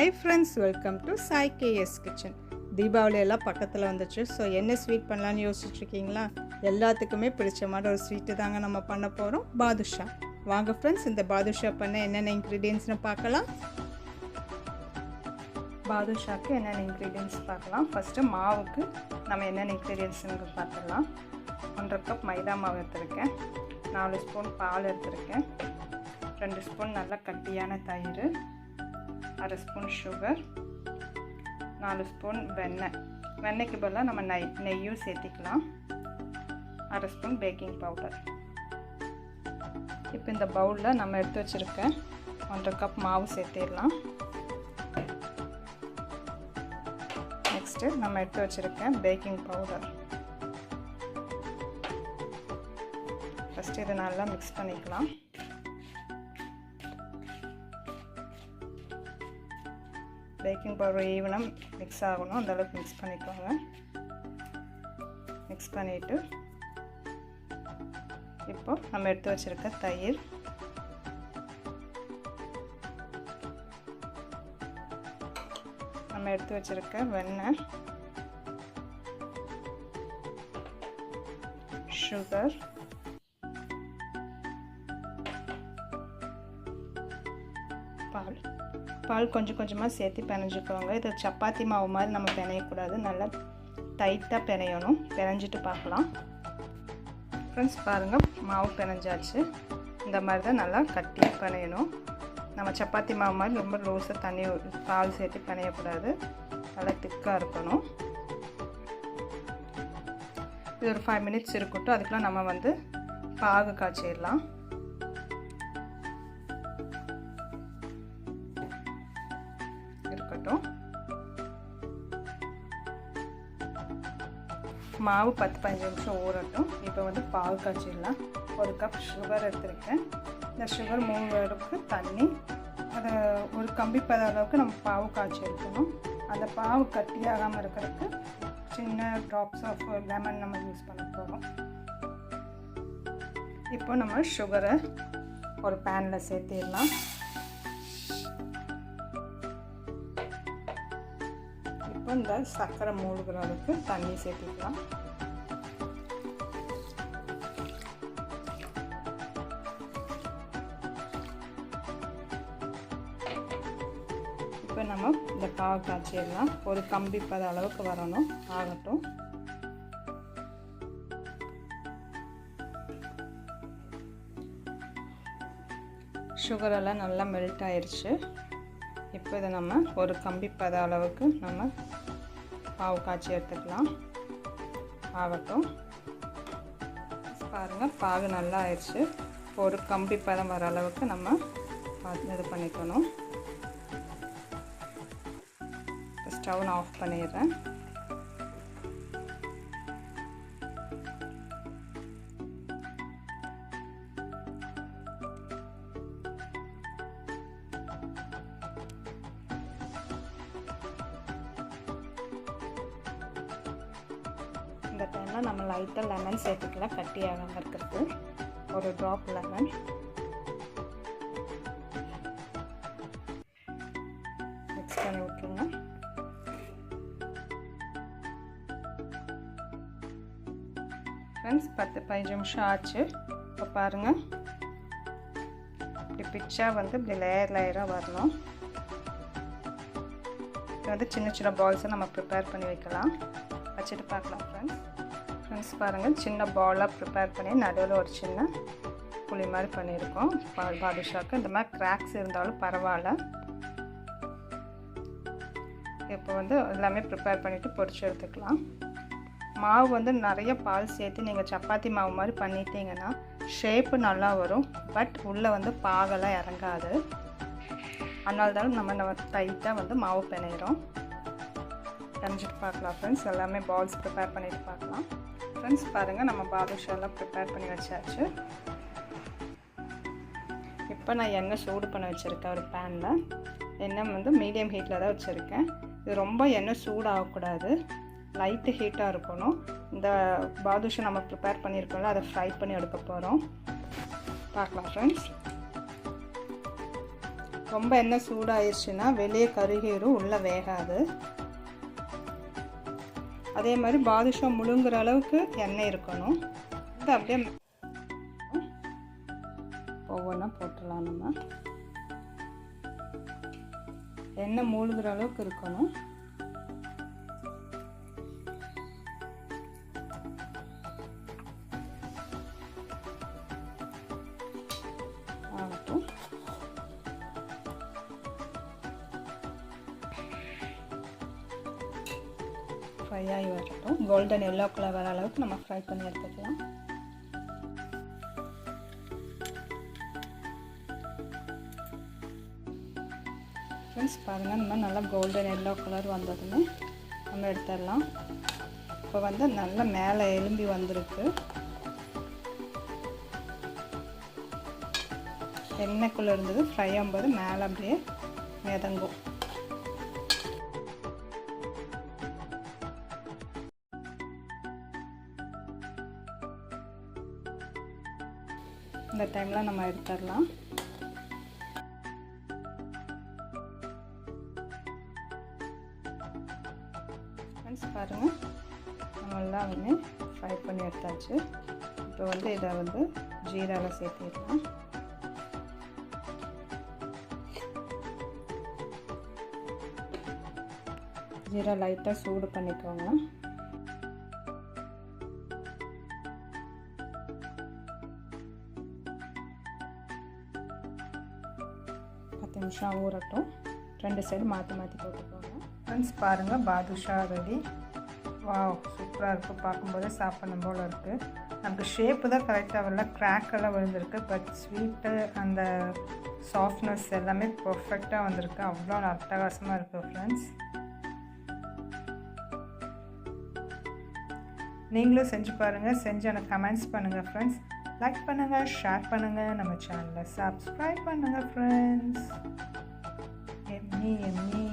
Hi friends, welcome to Sai KS kitchen. Deepavali எல்லாம் பக்கத்தில் வந்துச்சு. ஸோ என்ன ஸ்வீட் பண்ணலான்னு யோசிச்சுட்ருக்கீங்களா? எல்லாத்துக்குமே பிடிச்சமான ஒரு ஸ்வீட்டு தாங்க நம்ம பண்ண போகிறோம், பாதுஷா. வாங்க ஃப்ரெண்ட்ஸ், இந்த பாதுஷா பண்ண என்னென்ன இன்க்ரீடியன்ட்ஸ்னு பார்க்கலாம். பாதுஷாக்கு என்னென்ன இன்க்ரீடியன்ட்ஸ் பார்க்கலாம். ஃபஸ்ட்டு மாவுக்கு நம்ம என்னென்ன இன்க்ரீடியன்ட்ஸுன்னு பார்த்துடலாம். 1.5 கப் மைதா மாவு எடுத்துருக்கேன், 4 ஸ்பூன் பால் எடுத்துருக்கேன், 2 ஸ்பூன் நல்லா கட்டியான தயிர், 1/2 ஸ்பூன் சுகர், 4 ஸ்பூன் வெண்ணெய்க்கு பதிலாக நம்ம நெய்யும் சேர்த்திக்கலாம், 1/2 ஸ்பூன் பேக்கிங் பவுடர். இப்போ இந்த பவுலில் நம்ம எடுத்து வச்சுருக்க 1.5 கப் மாவு சேர்த்திடலாம். நெக்ஸ்ட்டு நம்ம எடுத்து வச்சுருக்க பேக்கிங் பவுடர். ஃபஸ்ட்டு இதை நல்லா மிக்ஸ் பண்ணிக்கலாம். பேக்கிங் பவுடர் ஈவனாக மிக்ஸ் ஆகணும், அந்தளவுக்கு மிக்ஸ் பண்ணிக்கோங்க. மிக்ஸ் பண்ணிவிட்டு இப்போ நம்ம எடுத்து வச்சுருக்க தயிர், நம்ம எடுத்து வச்சுருக்க வெண்ணெய், சுகர், பால் கொஞ்சம் கொஞ்சமாக சேர்த்து பிணைஞ்சிக்கோங்க. இது சப்பாத்தி மாவு மாதிரி நம்ம பிணையக்கூடாது, நல்லா டைட்டாக பிணையணும். பிணைஞ்சிட்டு பார்க்கலாம். ஃப்ரெண்ட்ஸ் பாருங்கள், மாவு பிணைஞ்சாச்சு. இந்த மாதிரி தான் நல்லா கட்டியாக பிணையணும். நம்ம சப்பாத்தி மாவு மாதிரி ரொம்ப லூஸாக தண்ணி பால் சேர்த்து பிணையக்கூடாது, நல்லா திக்காக இருக்கணும். இது ஒரு 5 மினிட்ஸ் இருக்கட்டும். அதுக்குலாம் நம்ம பாகு காய்ச்சிடலாம். மாவு 10-15 நிமிஷம் ஊறட்டும். இப்போ பாகு காய்ச்சிடலாம். 1 கப் சுகர் எடுத்துருக்கேன். இந்த சுகர் 3 அளவுக்கு தண்ணி, அதை ஒரு கம்பி பத அளவுக்கு நம்ம பாவு காய்ச்சி எடுக்கணும். அந்த பாவு கட்டியாகாமல் இருக்கிறதுக்கு சின்ன ட்ராப்ஸ் ஆஃப் லெமன் நம்ம யூஸ் பண்ண போகிறோம். இப்போ நம்ம சுகரை ஒரு பேனில் சேர்த்திடலாம். இப்போ இந்த சர்க்கரை மூழ்கிற அளவுக்கு தண்ணி சேர்த்திக்கலாம். இப்போ நம்ம இந்த பாகு காய்ச்சிடலாம். ஒரு கம்பி பத அளவுக்கு வரணும், ஆகட்டும். சுகரெல்லாம் நல்லா மெல்ட் ஆயிடுச்சு. இப்போ இதை நம்ம ஒரு கம்பி பத அளவுக்கு நம்ம பாவு காய்ச்சி எடுத்துக்கலாம், ஆகட்டும். பாருங்கள், பாகு நல்லா ஆயிடுச்சு. ஒரு கம்பி பதம் வர அளவுக்கு நம்ம இது பண்ணிக்கணும். ஸ்டவ் ஆஃப் பண்ணிடுறேன். இந்த டைமில் நம்ம லைட்டாக லெமன் சேர்த்துக்கலாம், கட்டி ஆகாமல் இருக்கிறதுக்கு. ஒரு ட்ராப் லெமன். மிக்ஸ் பண்ணி விட்டுருங்க. ஃப்ரெண்ட்ஸ் 10-15 நிமிஷம் ஆச்சு. இப்போ பாருங்கள், இப்படி பிச்சா இப்படி லேயராக வரணும். இது சின்ன சின்ன பால்ஸை நம்ம ப்ரிப்பேர் பண்ணி வைக்கலாம். வச்சுட்டு பார்க்கலாம். ஃப்ரெண்ட்ஸ் பாருங்கள், சின்ன பாலாக ப்ரிப்பேர் பண்ணி நடுவில் ஒரு சின்ன புளி மாதிரி பண்ணியிருக்கோம். பாதுஷாக்கு இந்த மாதிரி கிராக்ஸ் இருந்தாலும் பரவாயில்ல. இப்போ எல்லாமே ப்ரிப்பேர் பண்ணிவிட்டு பொரிச்சு எடுத்துக்கலாம். மாவு நிறைய பால் சேர்த்து நீங்கள் சப்பாத்தி மாவு மாதிரி பண்ணிட்டீங்கன்னா ஷேப்பு நல்லா வரும், பட் உள்ளே பாகெல்லாம் இறங்காது. அதனால தான் நம்ம டைட்டாக மாவு பிணையிறோம். பிணைஞ்சிட்டு பார்க்கலாம். ஃப்ரெண்ட்ஸ் எல்லாமே பால்ஸ் ப்ரிப்பேர் பண்ணிட்டு பார்க்கலாம். ஃப்ரெண்ட்ஸ் பாருங்கள், நம்ம பாதுஷாலாம் ப்ரிப்பேர் பண்ணி வச்சாச்சு. இப்போ நான் எண்ணெய் சூடு பண்ண வச்சுருக்கேன் ஒரு பேனில். எண்ணெய் மீடியம் ஹீட்டில் தான் வச்சுருக்கேன். இது ரொம்ப எண்ணெய் சூடாகக்கூடாது, லைட்டு ஹீட்டாக இருக்கணும். இந்த பாதுஷா நம்ம ப்ரிப்பேர் பண்ணியிருக்கோம்ல, அதை ஃப்ரை பண்ணி எடுக்க போகிறோம். பார்க்கலாம் ஃப்ரெண்ட்ஸ். ரொம்ப எண்ணெய் சூடாயிருச்சுன்னா வெளியே கருகிரும், உள்ளே வேகாது. அதே மாதிரி பாதுஷா முழுங்குற அளவுக்கு எண்ணெய் இருக்கணும். இது அப்படியே ஒவ்வொன்றா போட்டுடலாம். நம்ம எண்ணெய் மூழ்கிற அளவுக்கு இருக்கணும். ஆகட்டும். ஃப்ரை ஆகி வரட்டும். கோல்டன் எல்லோ கலர் வர அளவுக்கு நம்ம ஃப்ரை பண்ணி எடுத்துக்கலாம். ஃப்ரெண்ட்ஸ் பாருங்கள், இந்த மாதிரி நல்லா கோல்டன் எல்லோ கலர் வந்ததுன்னு நம்ம எடுத்துடலாம். இப்போ வந்து நல்லா மேலே எலும்பி வந்திருக்கு. எண்ணெய்க்குள்ளே இருந்தது ஃப்ரை ஆகும்போது மேலே அப்படியே மிதங்கும். இந்த டைமில் நம்ம எடுத்துடலாம். ஃப்ரெண்ட்ஸ் பாருங்கள், நம்ம எல்லாம் வந்து ஃப்ரை பண்ணி எடுத்தாச்சு. இப்போ வந்து இதை வந்து ஜீராவில் சேர்த்திடலாம். ஜீரா லைட்டாக சூடு பண்ணிக்கோங்க. நிமிஷம் ஊறட்டும். 2 சைடு மாற்றி மாற்றி போட்டுக்கோங்க. ஃப்ரெண்ட்ஸ் பாருங்கள், பாதுஷா ரெடி. வாவ், சூப்பராக இருக்குது. பார்க்கும்போதே சாப்பிடணும் போல் இருக்குது. நமக்கு ஷேப்பு தான் கரெக்டாக வரல, கிராக்கெல்லாம் விழுந்திருக்கு. பட் ஸ்வீட்டு அந்த சாஃப்ட்னஸ் எல்லாமே பர்ஃபெக்டாக வந்திருக்கு. அவ்வளோ அட்டகாசமாக இருக்குது ஃப்ரெண்ட்ஸ். நீங்களும் செஞ்சு பாருங்கள். செஞ்சு எனக்கு கமெண்ட்ஸ் பண்ணுங்கள் ஃப்ரெண்ட்ஸ். லைக் பண்ணுங்கள், ஷேர் பண்ணுங்கள், நம்ம சேனலை சப்ஸ்கிரைப் பண்ணுங்கள் ஃப்ரெண்ட்ஸ். எம்மி